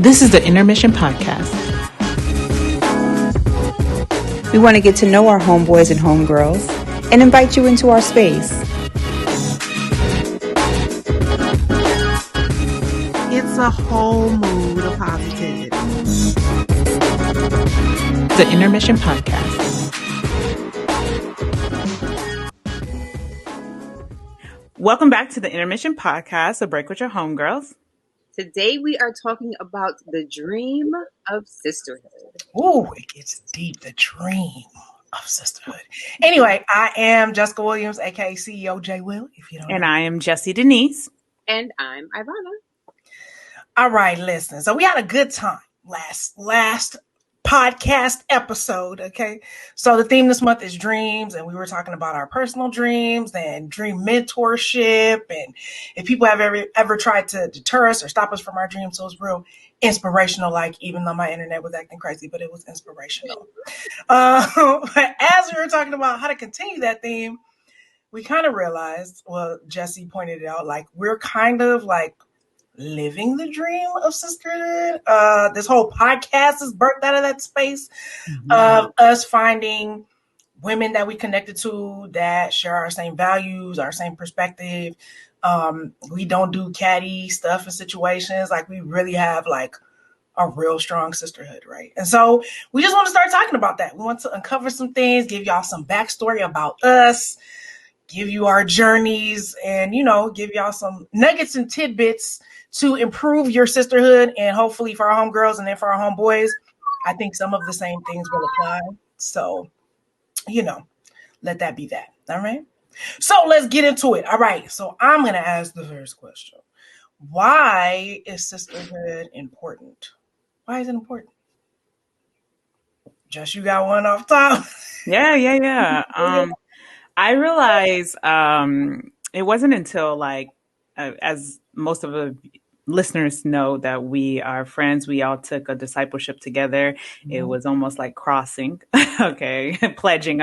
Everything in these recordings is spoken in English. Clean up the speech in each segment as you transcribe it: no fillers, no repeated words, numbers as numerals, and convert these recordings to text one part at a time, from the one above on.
This is the Intermission Podcast. We want to get to know our homeboys and homegirls and invite you into our space. It's a whole mood of positivity. The Intermission Podcast. Welcome back to the Intermission Podcast, a break with your homegirls. Today we are talking about the dream of sisterhood. Ooh, it gets deep. The dream of sisterhood. Anyway, I am Jessica Williams, aka CEO J. Will. If you don't know. And I am Jessie Denise. And I'm Ivana. All right, listen. So we had a good time last podcast episode. Okay. So the theme this month is dreams, and we were talking about our personal dreams and dream mentorship, and if people have ever tried to deter us or stop us from our dreams. So it's real inspirational, like, even though my internet was acting crazy, but it was inspirational. But as we were talking about how to continue that theme, we kind of realized, well, Jessie pointed it out, like, we're kind of like living the dream of sisterhood. This whole podcast is birthed out of that space of us finding women that we connected to that share our same values, our same perspective. We don't do catty stuff in situations. Like, we really have like a real strong sisterhood, right? And so we just want to start talking about that. We want to uncover some things, give y'all some backstory about us, give you our journeys, and, give y'all some nuggets and tidbits to improve your sisterhood, and hopefully for our homegirls and then for our homeboys, I think some of the same things will apply. So, let that be that. All right. So let's get into it. All right. So I'm going to ask the first question. Why is sisterhood important? Why is it important? Just, you got one off top? Yeah. I realized it wasn't until as most of the listeners know that we are friends, we all took a discipleship together. Mm-hmm. It was almost like crossing, okay, pledging,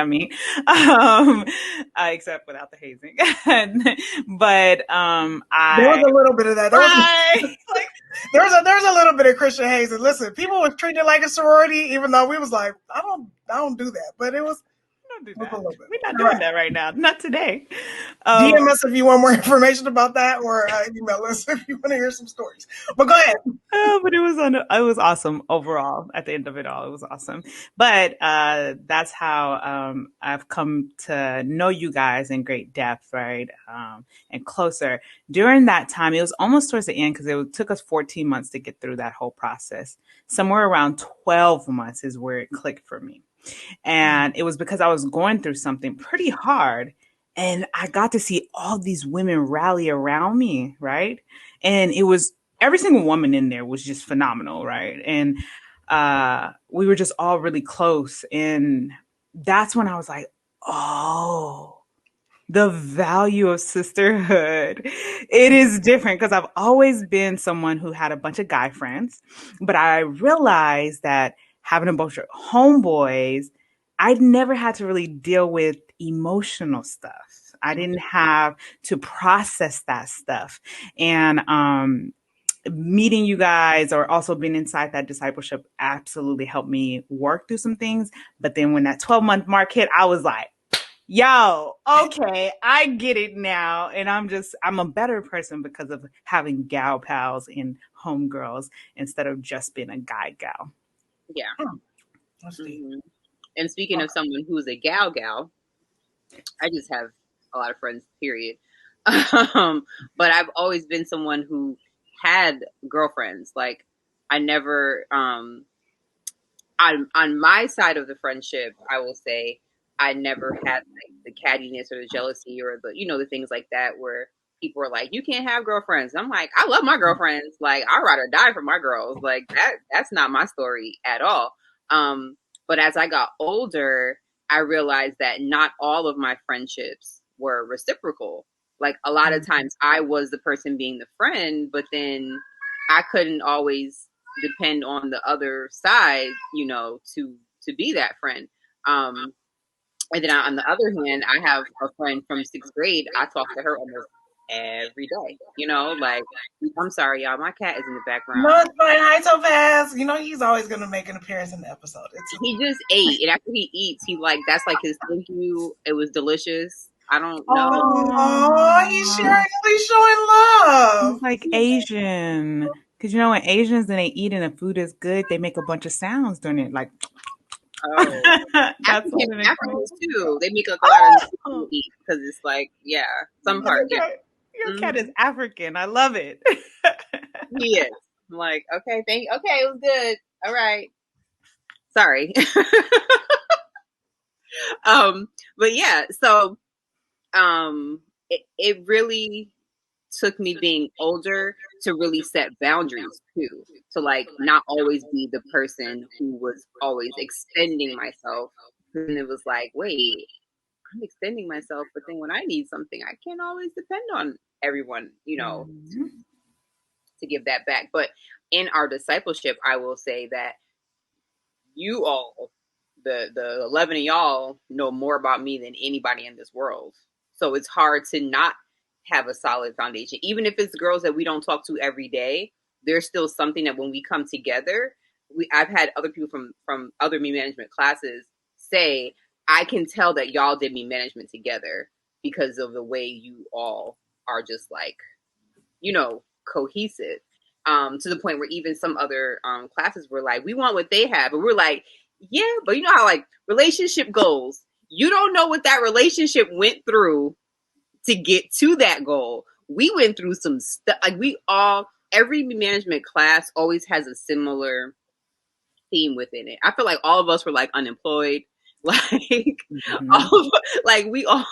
except without the hazing. But there was a little bit of that. There was a little bit of Christian hazing. Listen, people were treating it like a sorority, even though we was like, I don't do that, but it was. Do that. We're not doing that right now. Not today. DM us if you want more information about that, or email us if you want to hear some stories. But go ahead. But it was awesome overall. At the end of it all, it was awesome. But that's how I've come to know you guys in great depth, right? And closer. During that time, it was almost towards the end, because it took us 14 months to get through that whole process. Somewhere around 12 months is where it clicked for me. And it was because I was going through something pretty hard, and I got to see all these women rally around me, right? And it was, every single woman in there was just phenomenal, right? And we were just all really close. And that's when I was like, oh, the value of sisterhood. It is different, because I've always been someone who had a bunch of guy friends, but I realized that having a bunch of homeboys, I'd never had to really deal with emotional stuff. I didn't have to process that stuff. And meeting you guys, or also being inside that discipleship, absolutely helped me work through some things. But then when that 12-month mark hit, I was like, yo, okay, I get it now. And I'm a better person because of having gal pals and homegirls instead of just being a guy gal. Yeah. Mm-hmm. And speaking of someone who's a gal, I just have a lot of friends, period. But I've always been someone who had girlfriends. Like, I never, on my side of the friendship, I will say, I never had the cattiness or the jealousy or the things like that, where people are like, you can't have girlfriends. I'm like, I love my girlfriends. Like, I'd rather die for my girls. Like, that's not my story at all. But as I got older, I realized that not all of my friendships were reciprocal. Like, a lot of times I was the person being the friend, but then I couldn't always depend on the other side, to be that friend. And then on the other hand, I have a friend from 6th grade. I talk to her almost every day. You know, like, I'm sorry, y'all. My cat is in the background. No, it's fine. Hi, Topaz. You know, he's always going to make an appearance in the episode. He just ate, and after he eats, he like that's like his thank you. It was delicious. I don't know. Oh, he's showing love. He's like Asian. Because, you know, when Asians and they eat and the food is good, they make a bunch of sounds during it. Like, Oh, that's what it is. Africans too. They make a lot of eat because it's like, yeah, some part. Yeah. Your cat is African. I love it. He is. I'm like, okay, okay, it was good. All right. Sorry. But yeah, so it really took me being older to really set boundaries too. To like not always be the person who was always extending myself. And it was like, wait, I'm extending myself, but then when I need something, I can't always depend on everyone, you know, to give that back. But in our discipleship, I will say that you all, the 11 of y'all, know more about me than anybody in this world. So it's hard to not have a solid foundation. Even if it's girls that we don't talk to every day, there's still something that when we come together, I've had other people from other me management classes say, I can tell that y'all did me management together because of the way you all are just like, you know, cohesive. To the point where even some other classes were like, we want what they have. And we're like, yeah, but you know how like relationship goals, you don't know what that relationship went through to get to that goal. We went through some stuff. Like every management class always has a similar theme within it. I feel like all of us were like unemployed. Like, we all.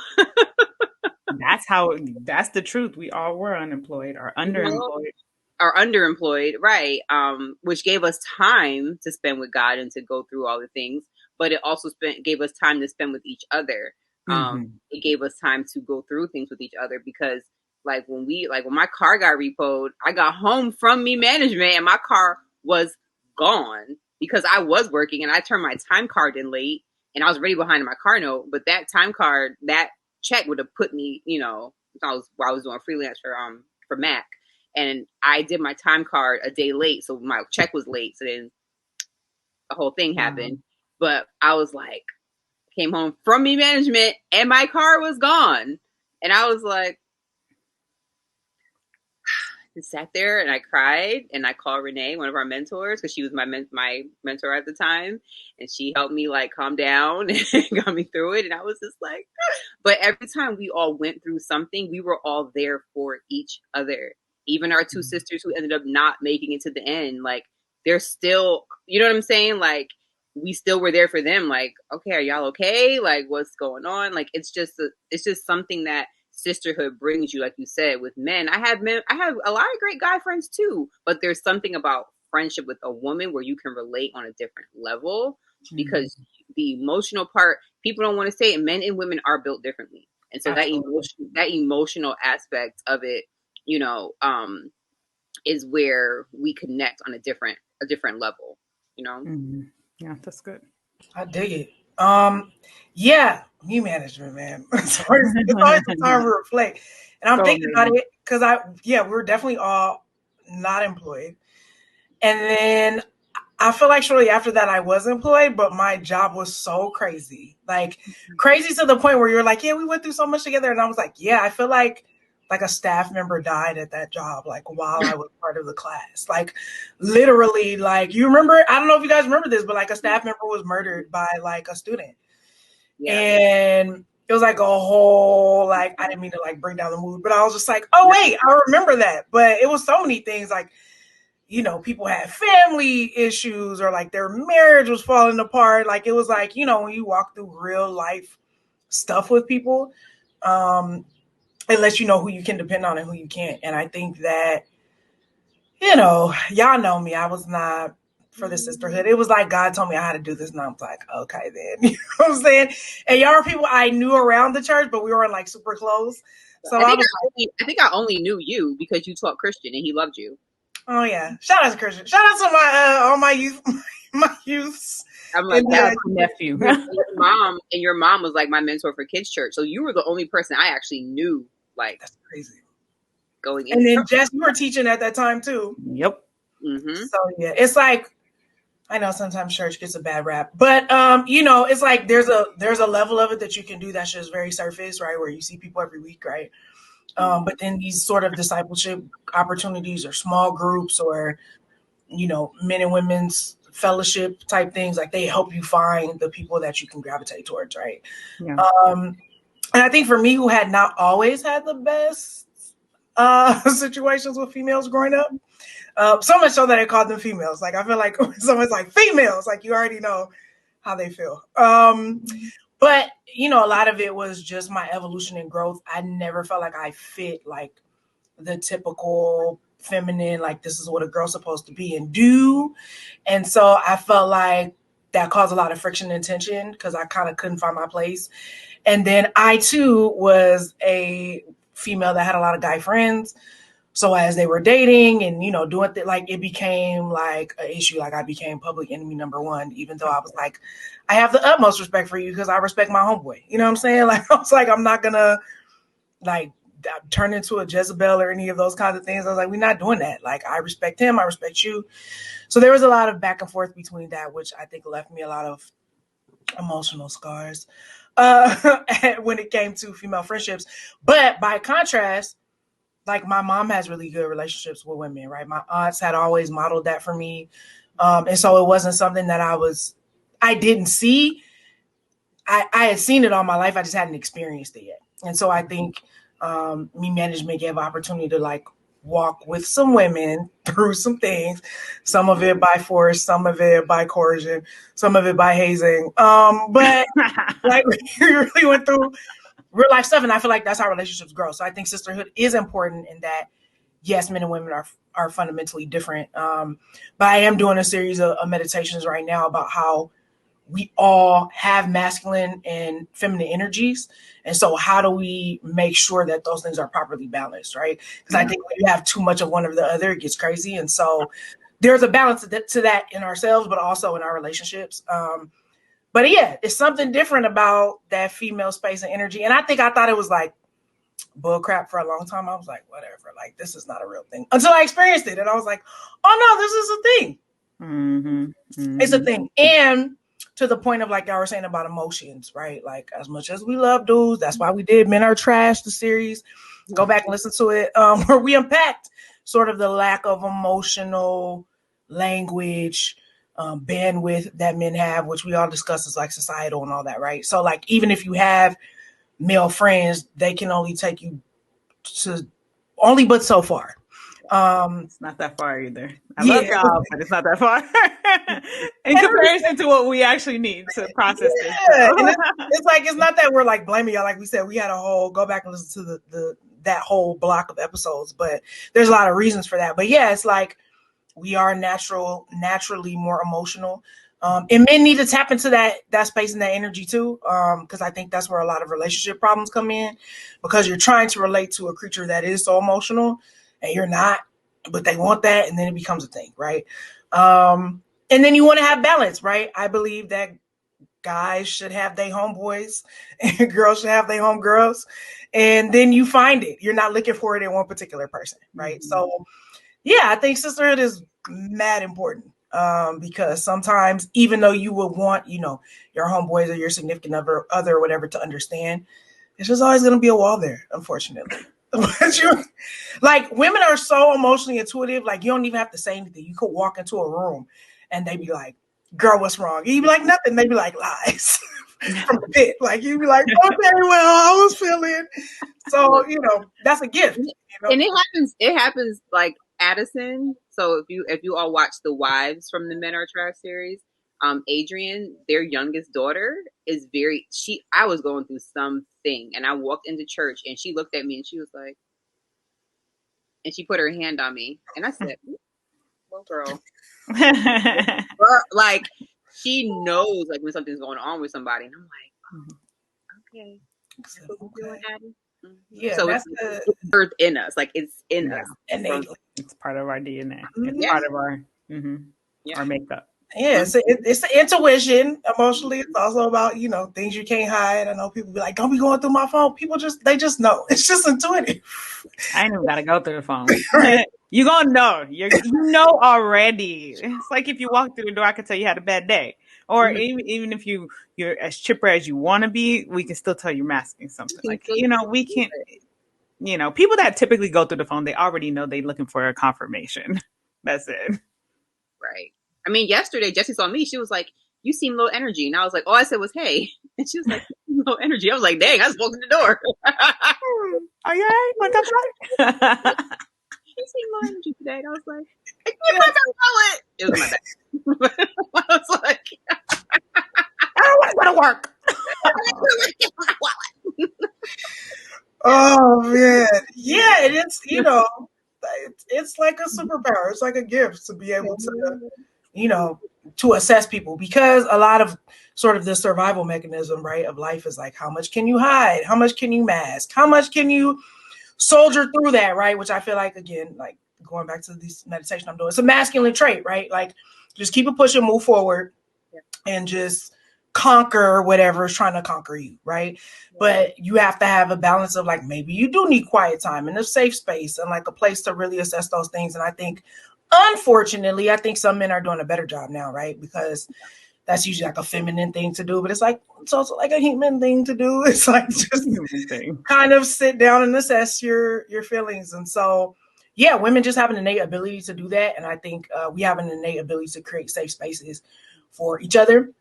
That's the truth. We all were unemployed or underemployed. Right. Which gave us time to spend with God and to go through all the things, but it also gave us time to spend with each other. It gave us time to go through things with each other because when my car got repoed, I got home from me management and my car was gone because I was working and I turned my time card in late and I was ready behind my car note. But that time card, that check would have put me, you know, I was doing freelance for Mac. And I did my time card a day late, so my check was late. So then the whole thing happened. But I was like, came home from me management, and my car was gone. And I was like, I sat there and I cried, and I called Renee, one of our mentors, because she was my mentor at the time, and she helped me like calm down and got me through it. And I was just like, but every time we all went through something, we were all there for each other. Even our two sisters who ended up not making it to the end, like they're still, you know what I'm saying? Like we still were there for them. Like, okay, are y'all okay? Like what's going on? Like, it's just something that sisterhood brings you. Like you said, with men, I have a lot of great guy friends too, but there's something about friendship with a woman where you can relate on a different level because the emotional part, people don't want to say it. Men and women are built differently. And so that emotional aspect of it, you know, is where we connect on a different level, you know? Yeah, that's good. I dig it. Yeah, me management, man. It's always a time to reflect. And I'm thinking about it because we're definitely all not employed. And then I feel like shortly after that I was employed, but my job was so crazy. Like crazy to the point where you're like, yeah, we went through so much together. And I was like, yeah, I feel like a staff member died at that job, like while I was part of the class. Like literally, like you remember, I don't know if you guys remember this, but like a staff member was murdered by like a student. Yeah. And it was like a whole, like, I didn't mean to like bring down the mood, but I was just like, oh wait, I remember that. But it was so many things like, you know, people had family issues or like their marriage was falling apart. Like it was like, you know, when you walk through real life stuff with people, it lets you know who you can depend on and who you can't. And I think that, you know, y'all know me. I was not for the sisterhood. It was like God told me I had to do this. And I was like, okay, then. You know what I'm saying? And y'all are people I knew around the church, but we weren't like super close. So I think I only knew you because you taught Christian and he loved you. Oh, yeah. Shout out to Christian. Shout out to my all my youth, my youths. I'm like, that was my nephew. Your mom was like my mentor for kids church. So you were the only person I actually knew. Like, that's crazy. going in. And then Jess, you were teaching at that time too. Yep. Mm-hmm. So yeah, it's like, I know sometimes church gets a bad rap, but it's like there's a level of it that you can do that's just very surface, right? Where you see people every week, right? But then these sort of discipleship opportunities or small groups or, men and women's fellowship type things, like they help you find the people that you can gravitate towards, right? Yeah. And I think for me, who had not always had the best situations with females growing up, so much so that I called them females. Like I feel like when someone's like females, like you already know how they feel. But a lot of it was just my evolution and growth. I never felt like I fit like the typical feminine, like this is what a girl's supposed to be and do. And so I felt like that caused a lot of friction and tension because I kind of couldn't find my place. And then I too was a female that had a lot of guy friends. So as they were dating and, doing it became like an issue. Like I became public enemy number one, even though I was like, I have the utmost respect for you because I respect my homeboy. You know what I'm saying? Like, I was like, I'm not gonna like turn into a Jezebel or any of those kinds of things. I was like, we're not doing that. Like, I respect him. I respect you. So there was a lot of back and forth between that, which I think left me a lot of emotional scars when it came to female friendships. But by contrast, like my mom has really good relationships with women, right? My aunts had always modeled that for me. And so it wasn't something that I didn't see. I had seen it all my life. I just hadn't experienced it yet. And so I think me management gave opportunity to like walk with some women through some things, some of it by force, some of it by coercion, some of it by hazing. But like we really went through real life stuff. And I feel like that's how relationships grow. So I think sisterhood is important in that, yes, men and women are fundamentally different. But I am doing a series of meditations right now about how we all have masculine and feminine energies. And so how do we make sure that those things are properly balanced, right? Because I think when you have too much of one or the other, it gets crazy. And so there's a balance to that in ourselves, but also in our relationships. But yeah, it's something different about that female space and energy. And I thought it was like bull crap for a long time. I was like, whatever, like this is not a real thing until I experienced it. And I was like, oh no, this is a thing. Mm-hmm. Mm-hmm. It's a thing. And to the point of like y'all were saying about emotions, right? Like as much as we love dudes, that's why we did Men Are Trash, the series. Go back and listen to it, where we unpacked sort of the lack of emotional language, bandwidth that men have, which we all discuss as like societal and all that, right? So like even if you have male friends, they can only take you to only but so far. It's not that far either. I love y'all, but it's not that far in comparison to what we actually need to process this. And it's like, it's not that we're like blaming y'all. Like we said, we had a whole, go back and listen to that whole block of episodes, but there's a lot of reasons for that. But yeah, it's like we are naturally more emotional. And men need to tap into that space and that energy too. Because I think that's where a lot of relationship problems come in, because you're trying to relate to a creature that is so emotional and you're not, but they want that. And then it becomes a thing. Right. And then you want to have balance, right? I believe that guys should have their homeboys and girls should have their homegirls. And then you find it. You're not looking for it in one particular person. Right. Mm-hmm. So yeah, I think sisterhood is mad important. Because sometimes, even though you would want, your homeboys or your significant other or whatever to understand, it's just always going to be a wall there, unfortunately. Like women are so emotionally intuitive, like you don't even have to say anything. You could walk into a room and they'd be like, girl, what's wrong? You'd be like, nothing. They'd be like, lies from the pit. Like you'd be like, okay, well, I was feeling. So, that's a gift. And it happens like Addison. So if you all watch the wives from the Men Are Trash series, Adrian, their youngest daughter, I was going through something and I walked into church and she looked at me and she was like, and she put her hand on me and I said, well, girl, like she knows like when something's going on with somebody. And I'm like, okay. That's what we're doing, Addie. Mm-hmm. Yeah, so it's birth in us, like it's in us. It's part of our DNA. It's part of our makeup. Yeah, it's the intuition. Emotionally, it's also about, things you can't hide. I know people be like, "Don't be going through my phone." People they just know. It's just intuitive. I ain't even gotta go through the phone. Right. You gonna know. You know already. It's like if you walk through the door, I can tell you had a bad day. Or even if you're as chipper as you want to be, we can still tell you're masking something. Like, we can't. People that typically go through the phone, they already know they're looking for a confirmation. That's it. Right. I mean, yesterday Jessie saw me. She was like, "You seem low energy," and I was like, "All I said was hey," and she was like, "Low energy." I was like, "Dang, I just walked in the door." Are you all right? Want to talk about it? You seem low energy today. And I was like, "I can't my wallet." It was my bad. I was like, I don't want to go to work. Oh man, yeah, and it's like a superpower. It's like a gift to be able to, to assess people, because a lot of sort of the survival mechanism, right, of life is like, how much can you hide? How much can you mask? How much can you soldier through that, right? Which I feel like, again, like going back to this meditation I'm doing, it's a masculine trait, right? Like just keep it pushing, move forward, and just conquer whatever is trying to conquer you, right? But you have to have a balance of like, maybe you do need quiet time and a safe space and like a place to really assess those things. And I think, unfortunately, I think some men are doing a better job now, right? Because that's usually like a feminine thing to do, but it's also like a human thing to do. It's like just kind of sit down and assess your feelings. And so, yeah, women just have an innate ability to do that. And I think we have an innate ability to create safe spaces for each other.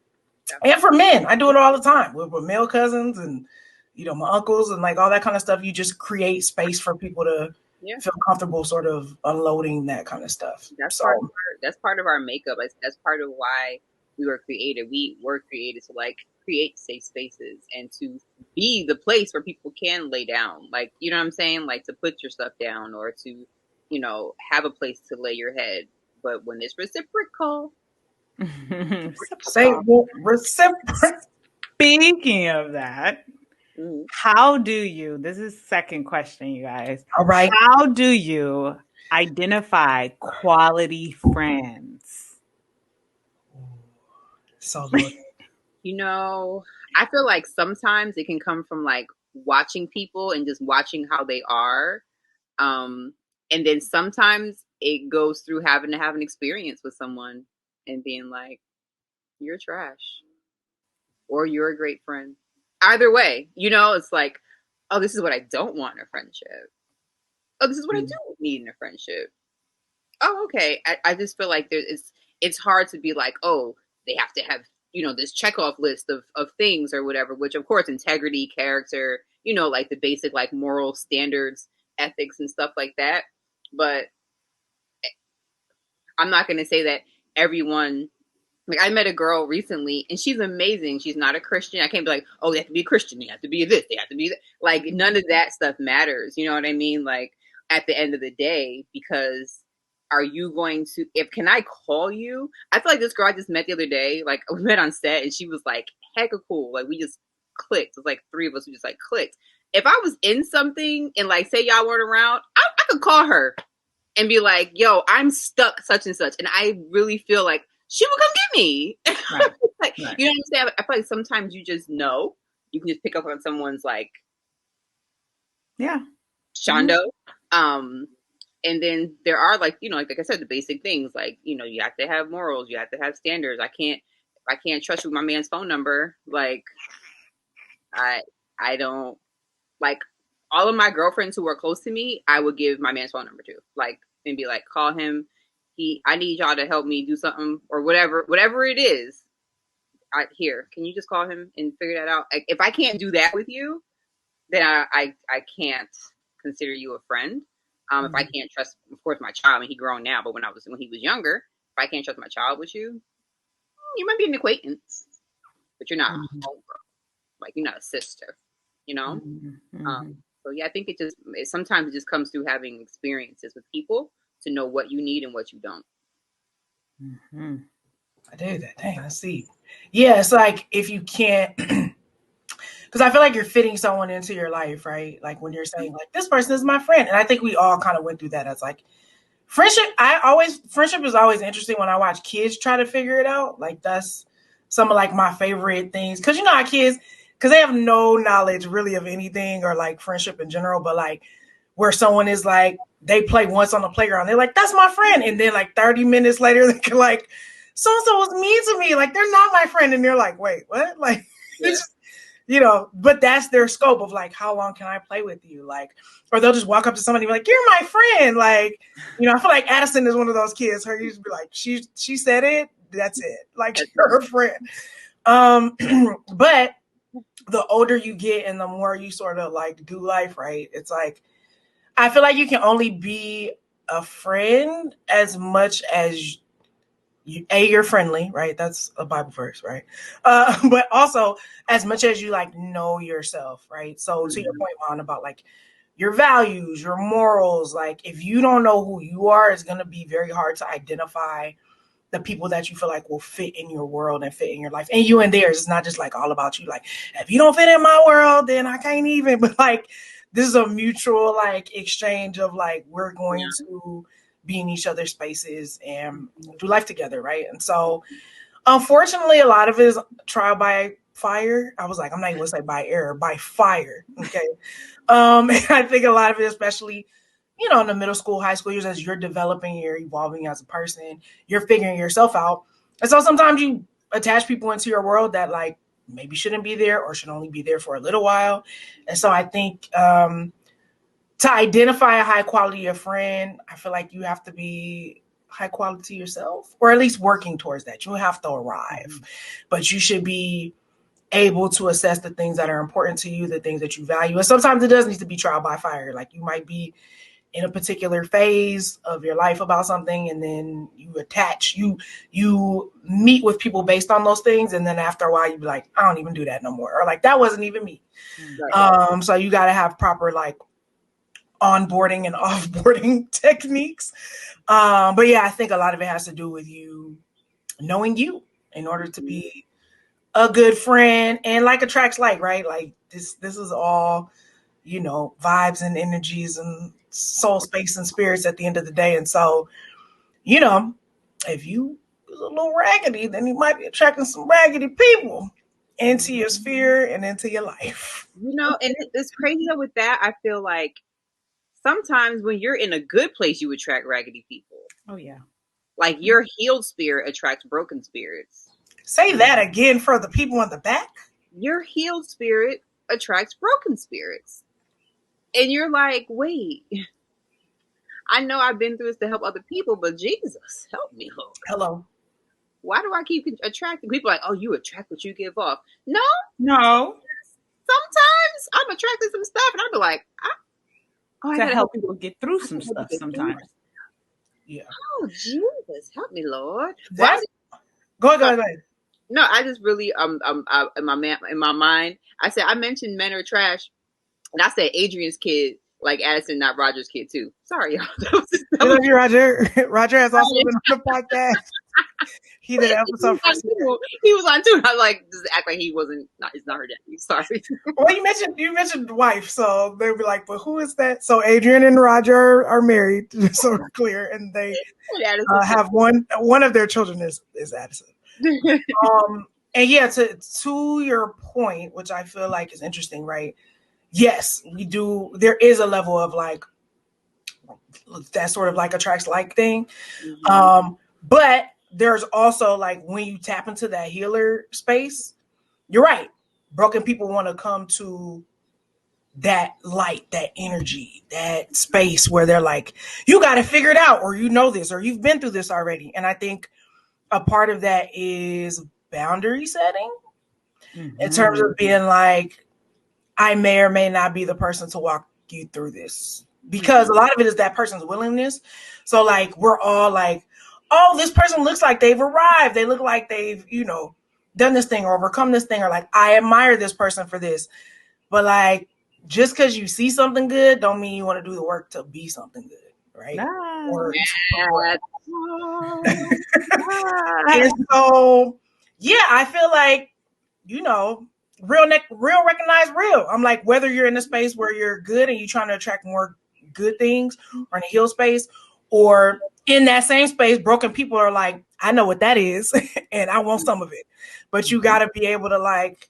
And for men, I do it all the time with male cousins and, my uncles and like all that kind of stuff. You just create space for people to feel comfortable sort of unloading that kind of stuff. That's part of our makeup. That's part of why we were created. We were created to like create safe spaces and to be the place where people can lay down. Like, you know what I'm saying? Like to put your stuff down or to, have a place to lay your head. But when it's reciprocal, Speaking of that, how do you, this is second question, you guys. All right. How do you identify quality friends? So good. I feel like sometimes it can come from like watching people and just watching how they are. And then sometimes it goes through having to have an experience with someone and being like, you're trash or you're a great friend. Either way, it's like, oh, this is what I don't want in a friendship. Oh, this is what I do need in a friendship. Oh, okay. I just feel like it's hard to be like, oh, they have to have, this checkoff list of things or whatever, which of course, integrity, character, like the basic, like moral standards, ethics and stuff like that. But I'm not going to say that everyone, like I met a girl recently and she's amazing. She's not a Christian. I can't be like, oh, they have to be a Christian. They have to be this. They have to be that. Like none of that stuff matters. You know what I mean? Like at the end of the day, because are you going to, can I call you? I feel like this girl I just met the other day, like we met on set and she was like hecka cool. Like we just clicked. It was like three of us who just like clicked. If I was in something and like say y'all weren't around, I could call her and be like, yo, I'm stuck such and such. And I really feel like she will come get me. Right. Like, right. You know what I'm saying? I feel like sometimes you just know. You can just pick up on someone's like, Shondo. Mm-hmm. And then there are like, like I said, the basic things like, you have to have morals, you have to have standards. I can't trust you with my man's phone number. Like, I don't like all of my girlfriends who are close to me. I would give my man's phone number to, like, and be like, call him. I need y'all to help me do something or whatever it is. Here, can you just call him and figure that out? Like, if I can't do that with you, then I can't consider you a friend. If I can't trust, of course, my child, I mean, he's grown now, but when he was younger, if I can't trust my child with you, you might be an acquaintance, but you're not a homegirl. Like, you're not a sister, Mm-hmm. So yeah, I think sometimes it just comes through having experiences with people to know what you need and what you don't. Mm-hmm. I do that. Dang, I see. Yeah, it's like if you can't, because I feel like you're fitting someone into your life, right? Like when you're saying like, this person is my friend. And I think we all kind of went through that as like Friendship is always interesting when I watch kids try to figure it out. Like that's some of like my favorite things. Cause you know how kids, cause they have no knowledge really of anything or like friendship in general, but like where someone is like, they play once on the playground. They're like, that's my friend. And then like 30 minutes later, they can like, so-and-so was mean to me. Like, they're not my friend. And they're like, wait, what? Like, it's, you know, but that's their scope of like, how long can I play with you? Like, or they'll just walk up to somebody and be like, you're my friend. Like, you know, I feel like Addison is one of those kids. Her used to be like, she said it. That's it. Like, you're her friend. But the older you get and the more you sort of like do life, right? It's like, I feel like you can only be a friend as much as you're friendly, right? That's a Bible verse, right? But also as much as you like know yourself, right? So to your point, Mon, about like your values, your morals, like if you don't know who you are, it's going to be very hard to identify the people that you feel like will fit in your world and fit in your life and you and theirs. It's not just like all about you. Like if you don't fit in my world, then I can't even, but like, this is a mutual like exchange of like, we're going to be in each other's spaces and do life together. Right. And so unfortunately, a lot of it is trial by fire. I was like, I'm not even gonna say by error, by fire. Okay. And I think a lot of it, especially, you know, in the middle school, high school years, as you're developing, you're evolving as a person, you're figuring yourself out. And so sometimes you attach people into your world that like maybe shouldn't be there or should only be there for a little while. And so I think to identify a high quality of friend, I feel like you have to be high quality yourself, or at least working towards that. You have to arrive, but you should be able to assess the things that are important to you, the things that you value. And sometimes it does need to be trial by fire. Like you might be in a particular phase of your life about something, and then you meet with people based on those things, and then after a while you be like, I don't even do that no more, or like that wasn't even me. Right. So you got to have proper like onboarding and offboarding techniques. But yeah, I think a lot of it has to do with you knowing you in order to be a good friend, and like attracts like, right? Like this is all, you know, vibes and energies and soul space and spirits at the end of the day. And so, you know, if you is a little raggedy, then you might be attracting some raggedy people into your sphere and into your life. You know, and it's crazy though with that. I feel like sometimes when you're in a good place, you attract raggedy people. Oh yeah. Like your healed spirit attracts broken spirits. Say that again for the people in the back. Your healed spirit attracts broken spirits. And you're like, wait, I know I've been through this to help other people, but Jesus, help me, Lord. Hello. Why do I keep attracting people? Like, oh, you attract what you give off. No. Sometimes I'm attracting some stuff, and I'll be like, I gotta help people get through some stuff sometimes. Yeah. Oh, Jesus, help me, Lord. Go ahead. No, I just really in my mind, I said I mentioned men are trash, and I said Adrian's kid, like Addison, not Roger's kid too. Sorry, y'all. I love you, Roger. Roger has also been on the podcast. He did an episode. He was on too. I like just act like he wasn't. It's not her daddy. Sorry. Well, you mentioned wife, so they'll be like, "But who is that?" So Adrian and Roger are married, so we're clear, and they have one of their children is Addison. And yeah, to your point, which I feel like is interesting, right? Yes, we do. There is a level of like that sort of like attracts like thing, but there's also like when you tap into that healer space, you're right. Broken people want to come to that light, that energy, that space where they're like, you got to figure it out, or you know this, or you've been through this already. And I think a part of that is boundary setting in terms of being like, I may or may not be the person to walk you through this, because a lot of it is that person's willingness. So like, we're all like, oh, this person looks like they've arrived. They look like they've, you know, done this thing or overcome this thing, or like, I admire this person for this. But like, just because you see something good don't mean you want to do the work to be something good, right? No. And so, yeah, I feel like, you know, real recognize real. I'm like, whether you're in a space where you're good and you're trying to attract more good things, or in a heal space, Or in that same space, broken people are like, I know what that is and I want some of it. But you got to be able to like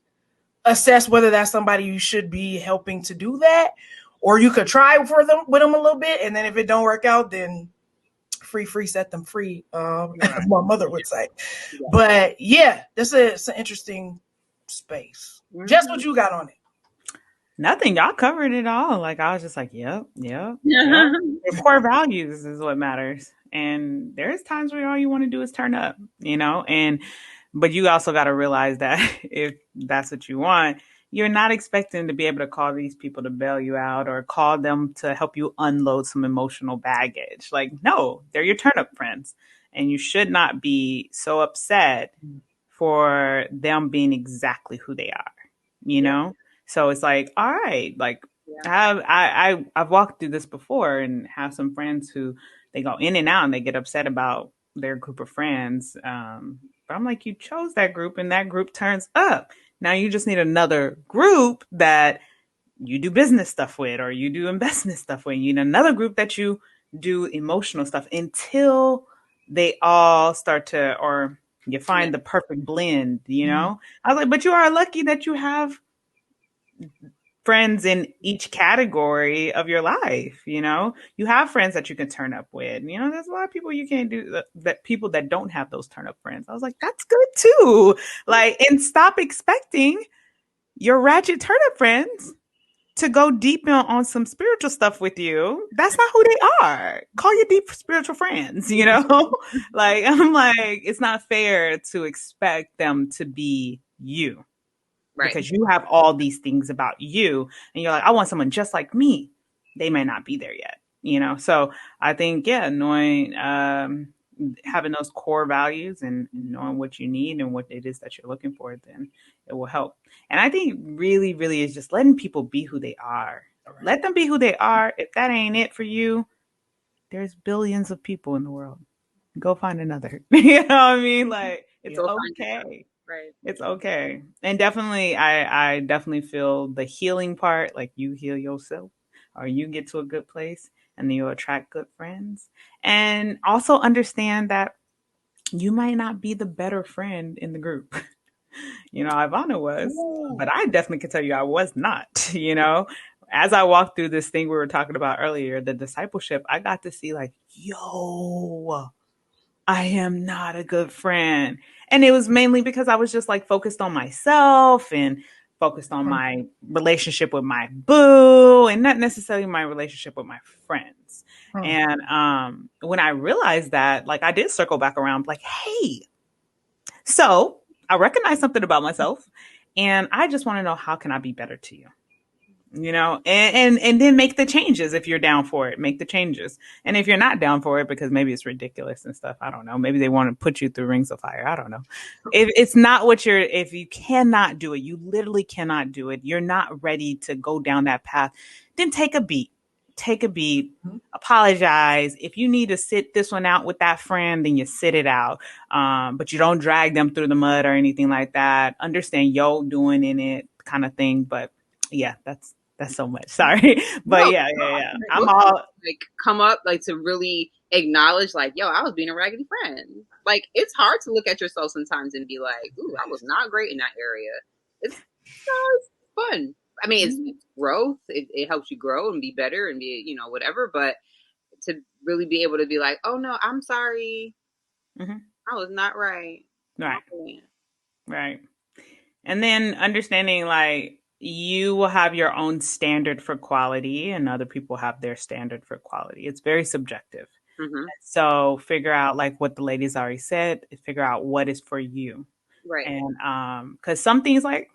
assess whether that's somebody you should be helping to do that, or you could try with them a little bit. And then if it don't work out, then free, set them free. As my mother would say. Yeah. But yeah, it's an interesting space. Mm-hmm. Just what you got on it? Nothing. Y'all covered it all. Like, I was just like, yep. Core values is what matters. And there's times where all you want to do is turn up, but you also got to realize that if that's what you want, you're not expecting to be able to call these people to bail you out or call them to help you unload some emotional baggage. Like, no, they're your turn up friends. And you should not be so upset for them being exactly who they are, you know? So it's like, all right, like I've walked through this before and have some friends who they go in and out and they get upset about their group of friends. But I'm like, you chose that group and that group turns up. Now you just need another group that you do business stuff with or you do investment stuff with. You need another group that you do emotional stuff until they all start to, or you find the perfect blend, you know? I was like, but you are lucky that you have friends in each category of your life. You know, you have friends that you can turn up with. You know, there's a lot of people you can't do that. People that don't have those turn up friends. I was like, that's good too. Like, and stop expecting your ratchet turn up friends to go deep on some spiritual stuff with you. That's not who they are. Call your deep spiritual friends, you know? Like, I'm like, it's not fair to expect them to be you. Right. Because you have all these things about you and you're like, I want someone just like me. They may not be there yet, you know? So I think, knowing, having those core values and knowing what you need and what it is that you're looking for, then it will help. And I think really, really is just letting people be who they are. Right. Let them be who they are. If that ain't it for you, there's billions of people in the world. Go find another. You know what I mean? Like, it's okay. Right. It's okay. And definitely, I definitely feel the healing part, like you heal yourself or you get to a good place and then you'll attract good friends. And also understand that you might not be the better friend in the group. You know, Ivana was, but I definitely can tell you I was not, you know. As I walked through this thing we were talking about earlier, the discipleship, I got to see like, yo, I am not a good friend. And it was mainly because I was just like focused on myself and focused on my relationship with my boo and not necessarily my relationship with my friends. And when I realized that, like, I did circle back around like, hey, so I recognize something about myself and I just want to know, how can I be better to you? You know, and then make the changes. If you're down for it, make the changes. And if you're not down for it, because maybe it's ridiculous and stuff, I don't know. Maybe they want to put you through rings of fire. I don't know. If it's not if you cannot do it, you literally cannot do it. You're not ready to go down that path. Then take a beat, apologize. If you need to sit this one out with that friend, then you sit it out. But you don't drag them through the mud or anything like that. Understand yo doing in it kind of thing. But yeah, that's so much. Sorry. But no, yeah. I'm all like come up like to really acknowledge like, yo, I was being a raggedy friend. Like, it's hard to look at yourself sometimes and be like, ooh, I was not great in that area. It's fun. I mean, it's growth. It helps you grow and be better and be, you know, whatever. But to really be able to be like, oh no, I'm sorry. I was not right. Right. And then understanding like, you will have your own standard for quality and other people have their standard for quality. It's very subjective. So figure out like what the ladies already said, figure out what is for you. Right. And because some things like,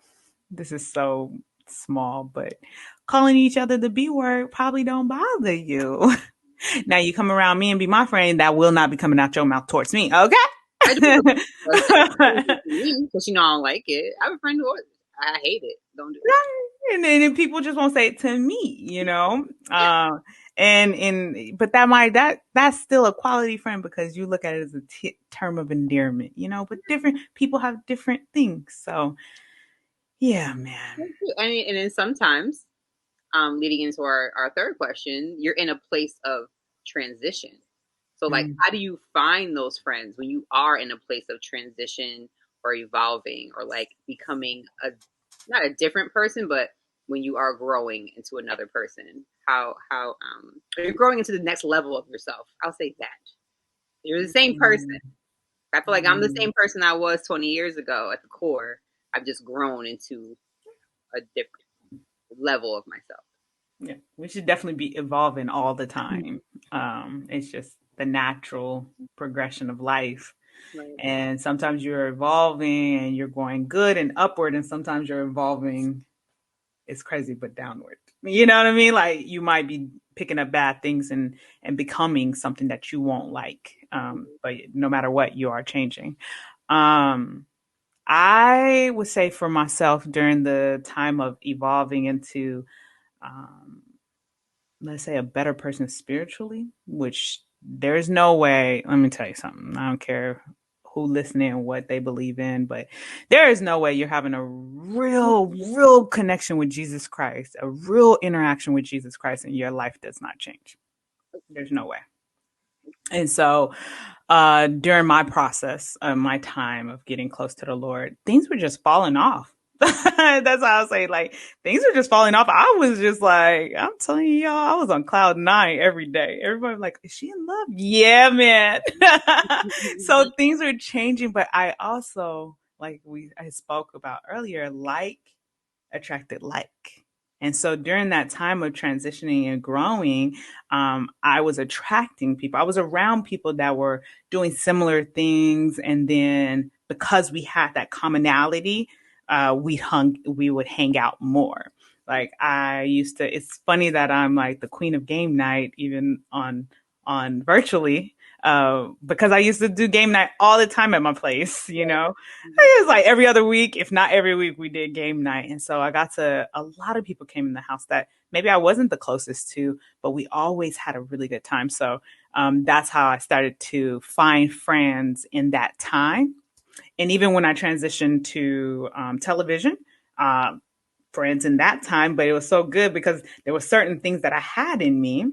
this is so small, but calling each other the B word probably don't bother you. Now you come around me and be my friend, that will not be coming out your mouth towards me. Okay. Because you know I don't like it. I have a friend who I hate it. Don't do it. And then people just won't say it to me, you know. But that's still a quality friend because you look at it as a term of endearment, you know. But different people have different things, so yeah, man. I mean, and then sometimes, leading into our third question, you're in a place of transition. So like, how do you find those friends when you are in a place of transition or evolving or like becoming not a different person, but when you are growing into another person, how you're growing into the next level of yourself. I'll say that. You're the same person. I feel like I'm the same person I was 20 years ago at the core. I've just grown into a different level of myself. Yeah, we should definitely be evolving all the time. It's just the natural progression of life. Right. And sometimes you're evolving and you're going good and upward, and sometimes you're evolving, it's crazy, but downward. You know what I mean? Like you might be picking up bad things and becoming something that you won't like. But no matter what, you are changing. I would say for myself during the time of evolving into let's say a better person spiritually, which there's no way, let me tell you something. I don't care who listening and what they believe in, but there is no way you're having a real connection with Jesus Christ, a real interaction with Jesus Christ, and your life does not change. There's no way. And so during my process, my time of getting close to the Lord, things were just falling off. That's how I say, like, things were just falling off. I was just like, I'm telling you, y'all, I was on cloud 9 every day. Everybody was like, is she in love? Yeah, man. So things were changing, but I also, like I spoke about earlier, like attracted like. And so during that time of transitioning and growing, I was attracting people. I was around people that were doing similar things. And then because we had that commonality, we would hang out more. Like it's funny that I'm like the queen of game night, even on virtually, because I used to do game night all the time at my place, you know. It was like every other week, if not every week, we did game night. And so a lot of people came in the house that maybe I wasn't the closest to, but we always had a really good time. So that's how I started to find friends in that time. And even when I transitioned to television, friends in that time, but it was so good because there were certain things that I had in me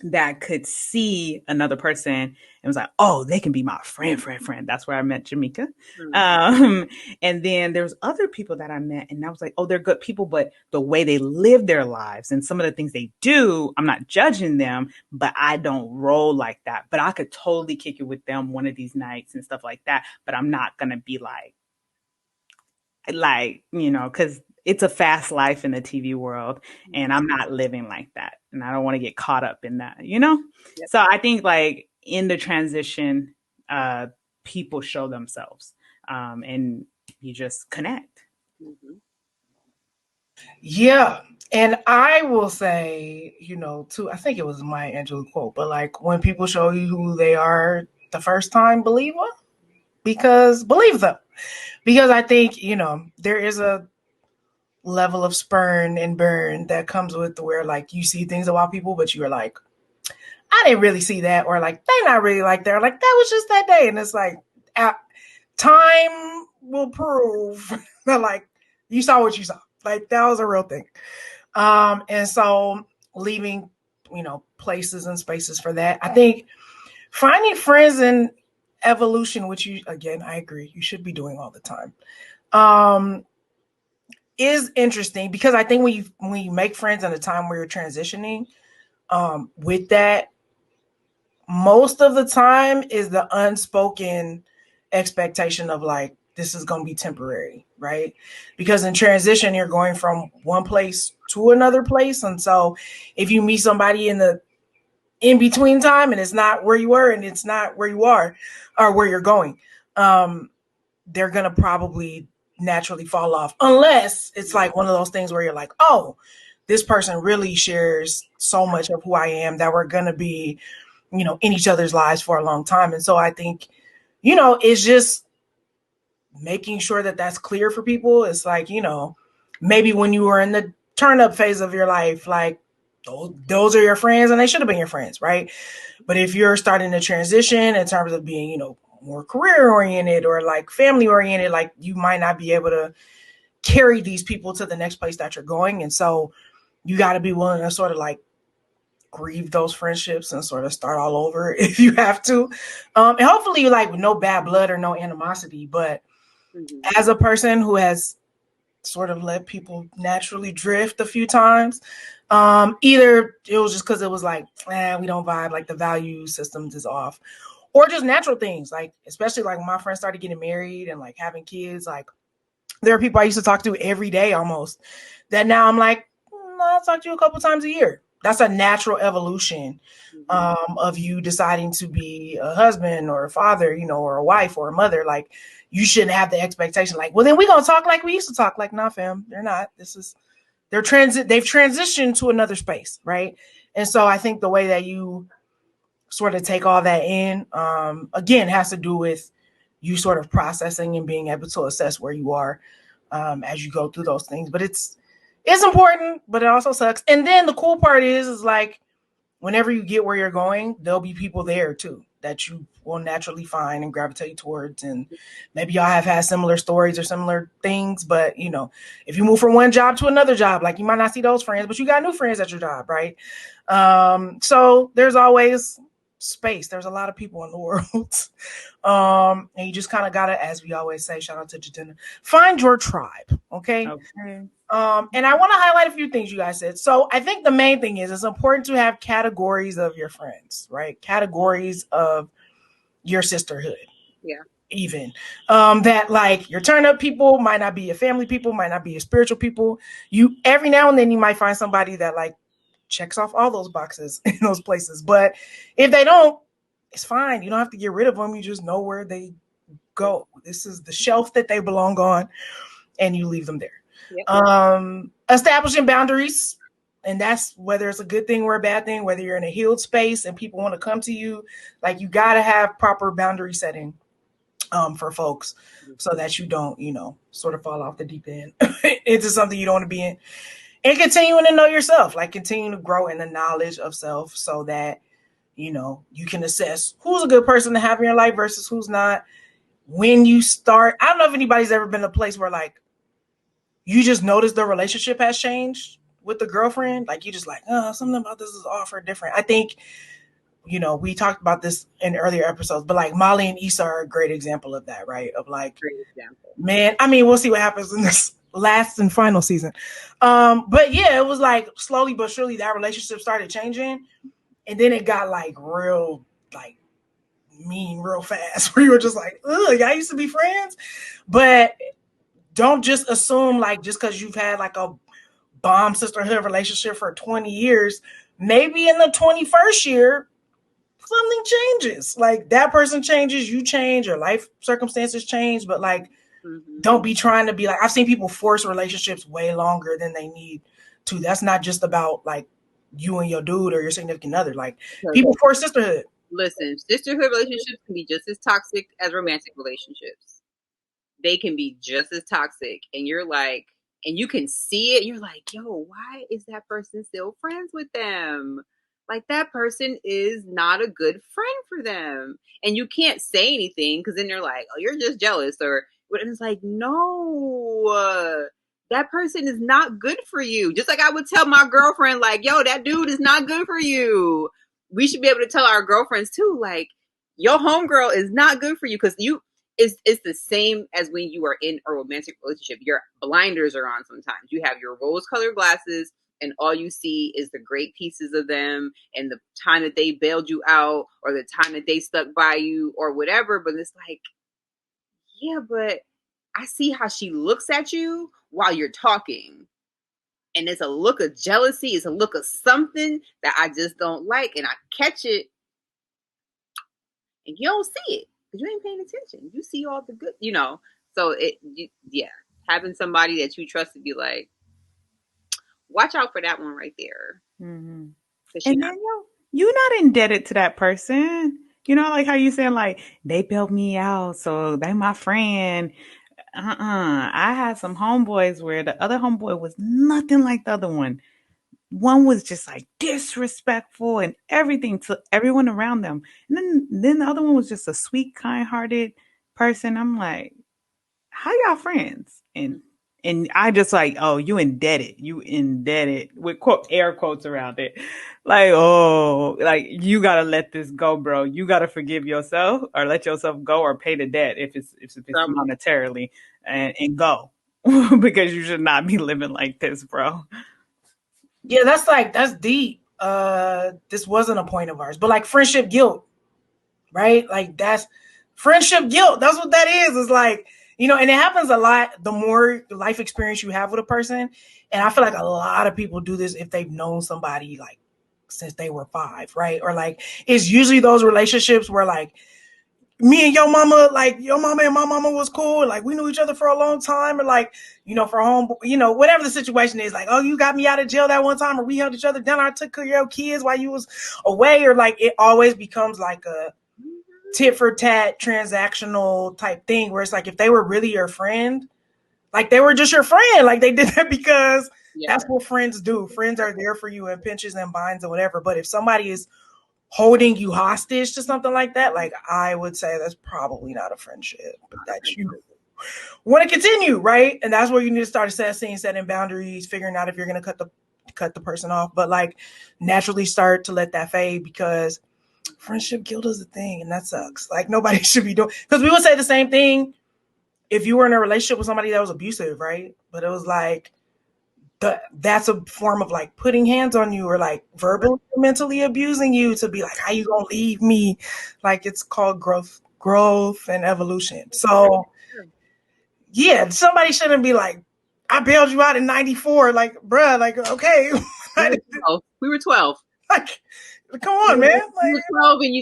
that could see another person and was like, oh, they can be my friend. That's where I met Jamaica. And then there's other people that I met and I was like, oh, they're good people, but the way they live their lives and some of the things they do, I'm not judging them, but I don't roll like that. But I could totally kick it with them one of these nights and stuff like that. But I'm not going to be like, you know, because it's a fast life in the TV world and I'm not living like that. And I don't want to get caught up in that, you know? Yep. So I think like in the transition, people show themselves and you just connect. Yeah. And I will say, you know, too, I think it was Maya Angelou quote, but like when people show you who they are the first time, believe them. Believe them. Because I think, you know, there is a level of spurn and burn that comes with where like you see things about people, but you're like, I didn't really see that, or like they're not really like that, like that was just that day. And it's like time will prove that like you saw what you saw. Like that was a real thing. And so leaving, you know, places and spaces for that. I think finding friends in evolution, which you, again, I agree, you should be doing all the time. Is interesting because I think when you make friends in a time where you're transitioning, with that, most of the time is the unspoken expectation of like, this is going to be temporary, right? Because in transition, you're going from one place to another place. And so if you meet somebody in the in between time and it's not where you were and it's not where you are or where you're going, they're going to probably naturally fall off unless it's like one of those things where you're like, oh, this person really shares so much of who I am that we're going to be, you know, in each other's lives for a long time. And so I think, you know, it's just making sure that that's clear for people. It's like, you know, maybe when you were in the turn up phase of your life, like those are your friends and they should have been your friends, right? But if you're starting to transition in terms of being, you know, more career oriented or like family oriented, like you might not be able to carry these people to the next place that you're going. And so you got to be willing to sort of like grieve those friendships and sort of start all over if you have to. And hopefully you like with no bad blood or no animosity, but as a person who has sort of let people naturally drift a few times, either it was just because it was like, we don't vibe, like the value systems is off, or just natural things, like especially like when my friends started getting married and like having kids, like there are people I used to talk to every day almost that now I'm like, I'll talk to you a couple times a year. That's a natural evolution of you deciding to be a husband or a father, you know, or a wife or a mother. Like you shouldn't have the expectation like, well, then we're going to talk like we used to talk. Like, nah, fam, they're not. They've transitioned to another space. Right. And so I think the way that you sort of take all that in, again, has to do with you sort of processing and being able to assess where you are as you go through those things. But it's important, but it also sucks. And then the cool part is like, whenever you get where you're going, there'll be people there too that you will naturally find and gravitate towards. And maybe y'all have had similar stories or similar things, but you know, if you move from one job to another job, like you might not see those friends, but you got new friends at your job, right? So there's always space. There's a lot of people in the world. And you just kind of gotta, as we always say, shout out to Jadena, find your tribe. Okay. And I want to highlight a few things you guys said. So I think the main thing is it's important to have categories of your friends, right? Categories of your sisterhood. Yeah. Even that like your turn up people might not be your family people, might not be your spiritual people. You every now and then you might find somebody that like checks off all those boxes in those places. But if they don't, it's fine. You don't have to get rid of them. You just know where they go. This is the shelf that they belong on, and you leave them there. Yep. Establishing boundaries, and that's whether it's a good thing or a bad thing, whether you're in a healed space and people want to come to you, like you got to have proper boundary setting for folks so that you don't, you know, sort of fall off the deep end into something you don't want to be in. And continuing to know yourself, like continuing to grow in the knowledge of self so that, you know, you can assess who's a good person to have in your life versus who's not. When you start, I don't know if anybody's ever been in a place where like you just notice the relationship has changed with the girlfriend. Like you just like, something about this is off or different. I think, you know, we talked about this in earlier episodes, but like Molly and Issa are a great example of that, right? Of like, man, I mean, we'll see what happens in this last and final season. But yeah, it was like slowly but surely that relationship started changing. And then it got like real, like mean real fast where you were just like, ugh, y'all used to be friends. But don't just assume like just because you've had like a bomb sisterhood relationship for 20 years, maybe in the 21st year, something changes. Like that person changes, you change, your life circumstances change, but like don't be trying to be like, I've seen people force relationships way longer than they need to. That's not just about like you and your dude or your significant other. Like people force sisterhood. Listen, sisterhood relationships can be just as toxic as romantic relationships. They can be just as toxic. And you're like, and you can see it. You're like, yo, why is that person still friends with them? Like that person is not a good friend for them. And you can't say anything because then they're like, oh, you're just jealous. Or it's like, no, that person is not good for you. Just like I would tell my girlfriend, like, yo, that dude is not good for you. We should be able to tell our girlfriends too, like, your homegirl is not good for you because it's the same as when you are in a romantic relationship. Your blinders are on sometimes. You have your rose-colored glasses and all you see is the great pieces of them and the time that they bailed you out or the time that they stuck by you or whatever. But it's like, yeah, but I see how she looks at you while you're talking. And it's a look of jealousy. It's a look of something that I just don't like. And I catch it and you don't see it because you ain't paying attention. You see all the good, you know. So having somebody that you trust to be like, watch out for that one right there. Mm-hmm. And then you're not indebted to that person. You know, like how you saying like they built me out, so they my friend. I had some homeboys where the other homeboy was nothing like the other one. One was just like disrespectful and everything to everyone around them. And then the other one was just a sweet, kind-hearted person. I'm like, how y'all friends? And And I just like, oh, you indebted with air quotes around it. Like, oh, like you gotta let this go, bro. You gotta forgive yourself or let yourself go or pay the debt if it's monetarily and go. Because you should not be living like this, bro. Yeah, that's deep. This wasn't a point of ours, but like friendship guilt, right? Like that's friendship guilt. That's what that is. It's like, and it happens a lot the more life experience you have with a person. And I feel like a lot of people do this if they've known somebody like since they were 5, right? Or like it's usually those relationships where like me and your mama, like your mama and my mama was cool. Like we knew each other for a long time, or like, for home, whatever the situation is, like, oh, you got me out of jail that one time, or we held each other down. I took care of your kids while you was away, or like it always becomes like a tit for tat transactional type thing where it's like if they were really your friend, like they were just your friend, like they did that because that's what friends do. Friends are there for you in pinches and binds and whatever. But if somebody is holding you hostage to something like that, like I would say that's probably not a friendship, but that you want to continue, right? And that's where you need to start assessing, setting boundaries, figuring out if you're going to cut the person off, but like naturally start to let that fade because friendship guilt is a thing, and that sucks. Like nobody should be doing, because we would say the same thing if you were in a relationship with somebody that was abusive, right? But it was like that's a form of like putting hands on you or like verbally mentally abusing you to be like, how you gonna leave me? Like it's called growth and evolution. So yeah, somebody shouldn't be like, I bailed you out in 94. Like, bruh, like, okay. We were 12. Like, come on, man. Like, you were 12 and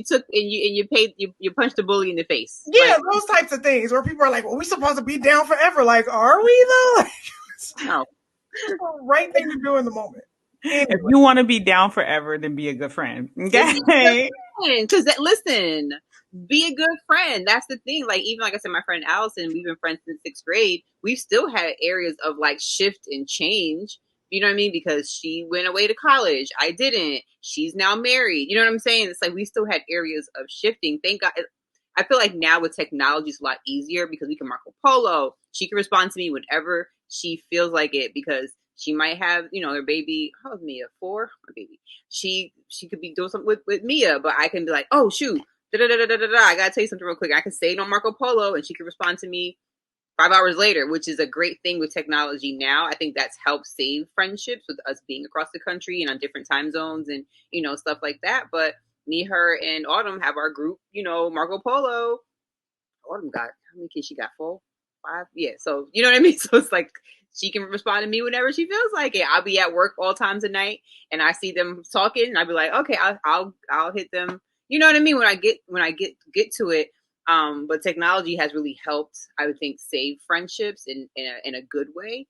you punched a bully in the face. Yeah, like, those types of things where people are like, well, we supposed to be down forever. Like, are we though? Like, no. It's the right thing to do in the moment. Anyway. If you want to be down forever, then be a good friend. Okay. Because listen, be a good friend. That's the thing. Like, even like I said, my friend Allison, we've been friends since 6th grade. We've still had areas of like shift and change. You know what I mean? Because she went away to college. I didn't. She's now married. You know what I'm saying? It's like we still had areas of shifting. Thank God. I feel like now with technology, it's a lot easier because we can Marco Polo. She can respond to me whenever she feels like it because she might have, her baby. How old is Mia? 4? My baby. She could be doing something with Mia, but I can be like, oh, shoot. I got to tell you something real quick. I can say it on Marco Polo and she can respond to me 5 hours later, which is a great thing with technology now. I think that's helped save friendships with us being across the country and on different time zones and, stuff like that. But me, her, and Autumn have our group, Marco Polo. Autumn got, how many kids she got? 4? 5? Yeah. So, you know what I mean? So it's like she can respond to me whenever she feels like it. I'll be at work all times of night and I see them talking and I'll be like, okay, I'll hit them. You know what I mean? When I get to it. But technology has really helped, I would think, save friendships in a good way.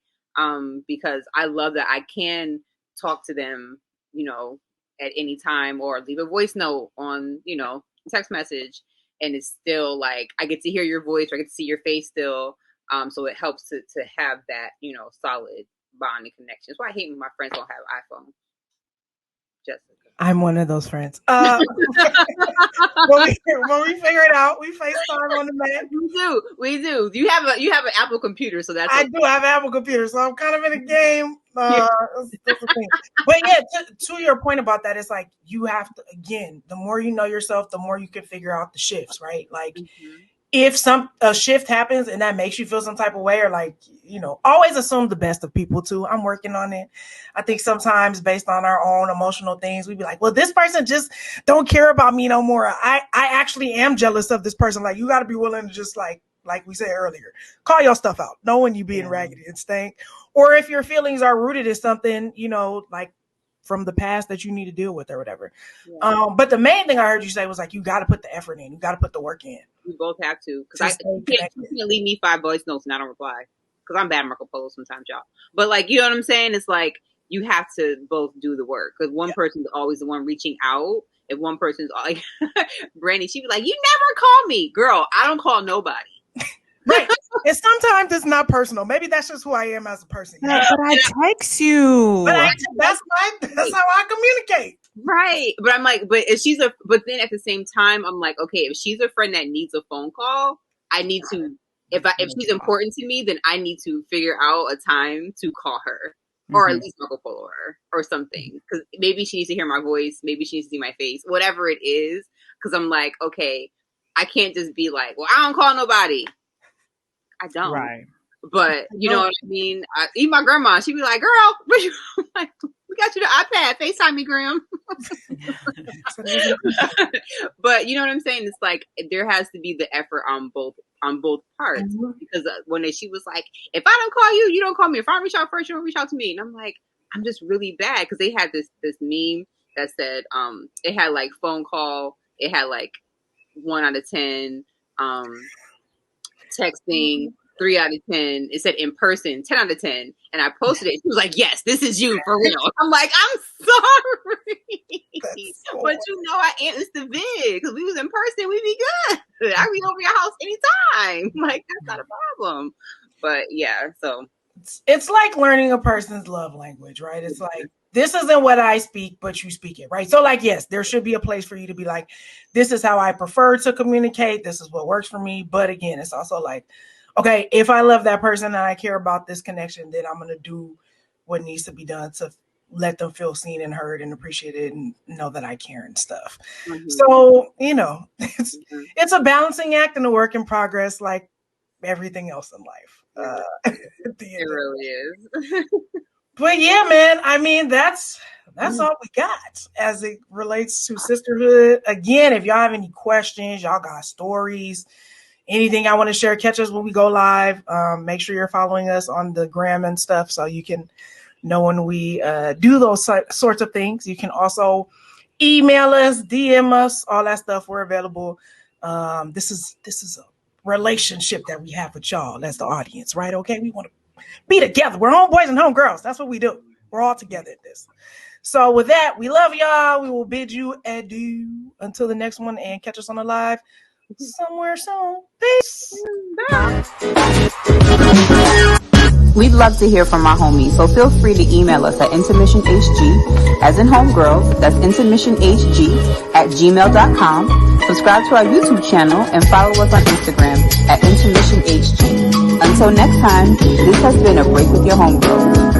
Because I love that I can talk to them, at any time or leave a voice note on, text message. And it's still like, I get to hear your voice or I get to see your face still. So it helps to have that, solid bonding connection. That's why I hate when my friends don't have iPhone. Jessica. I'm one of those friends. When we figure it out, we FaceTime on the Mac. We do. You have an Apple computer, so that's. I do have an Apple computer, so I'm kind of in a game. That's the thing. But yeah, to your point about that, it's like you have to. Again, the more you know yourself, the more you can figure out the shifts, right? Like. Mm-hmm. If a shift happens and that makes you feel some type of way or like, always assume the best of people too. I'm working on it. I think sometimes based on our own emotional things, we'd be like, well, this person just don't care about me no more. I actually am jealous of this person. Like you got to be willing to just like we said earlier, call your stuff out. Know when you being raggedy and stink. Or if your feelings are rooted in something, like from the past that you need to deal with or whatever. Yeah. But the main thing I heard you say was like, you got to put the effort in. You got to put the work in. We both have to. Because you can't leave me 5 voice notes and I don't reply. Because I'm bad at Marco Polo sometimes, y'all. But like, you know what I'm saying? It's like, you have to both do the work. Because one person's always the one reaching out. If one person's like, Brandy, she'd be like, you never call me. Girl, I don't call nobody. Right. And sometimes it's not personal. Maybe that's just who I am as a person. But I text you. That's how I communicate. Right. But I'm like, but then at the same time, I'm like, okay, if she's a friend that needs a phone call, I need to if she's important to me, then I need to figure out a time to call her, or at least Marco Polo her or something. Because maybe she needs to hear my voice, maybe she needs to see my face, whatever it is. Because I'm like, okay, I can't just be like, well, I don't call nobody. I don't. Right. But you know what I mean? Even my grandma, she'd be like, girl, like, we got you the iPad. FaceTime me, Graham. But you know what I'm saying? It's like there has to be the effort on both parts. Because when she was like, if I don't call you, you don't call me. If I reach out first, you don't reach out to me. And I'm like, I'm just really bad. Because they had this meme that said, it had like phone call. It had like 1 out of 10, texting 3 out of 10. It said in person 10 out of 10, and I posted it. She was like, "Yes, this is you for real." I'm like, "I'm sorry, but you know, it's the vid because we was in person. We'd be good. I be over your house anytime. Like that's not a problem." But yeah, so it's like learning a person's love language, right? It's like, this isn't what I speak, but you speak it, right? So like, yes, there should be a place for you to be like, this is how I prefer to communicate. This is what works for me. But again, it's also like, okay, if I love that person and I care about this connection, then I'm going to do what needs to be done to let them feel seen and heard and appreciated and know that I care and stuff. So, you know, it's a balancing act and a work in progress, like everything else in life. It really is. But yeah, man, I mean, that's all we got as it relates to sisterhood. Again, if y'all have any questions, y'all got stories, anything I want to share, catch us when we go live. Make sure you're following us on the gram and stuff so you can know when we do those sorts of things. You can also email us, DM us, all that stuff. We're available. This is a relationship that we have with y'all as the audience, right? Okay, we want to be together. We're homeboys and homegirls. That's what we do. We're all together at this. So with that, we love y'all. We will bid you adieu until the next one and catch us on the live somewhere soon. Peace. Bye. We'd love to hear from our homies, so feel free to email us at intermissionhg, as in homegirls, that's intermissionhg@gmail.com. Subscribe to our YouTube channel and follow us on Instagram at intermissionhg. Until next time, this has been A Break with Your Homegirls.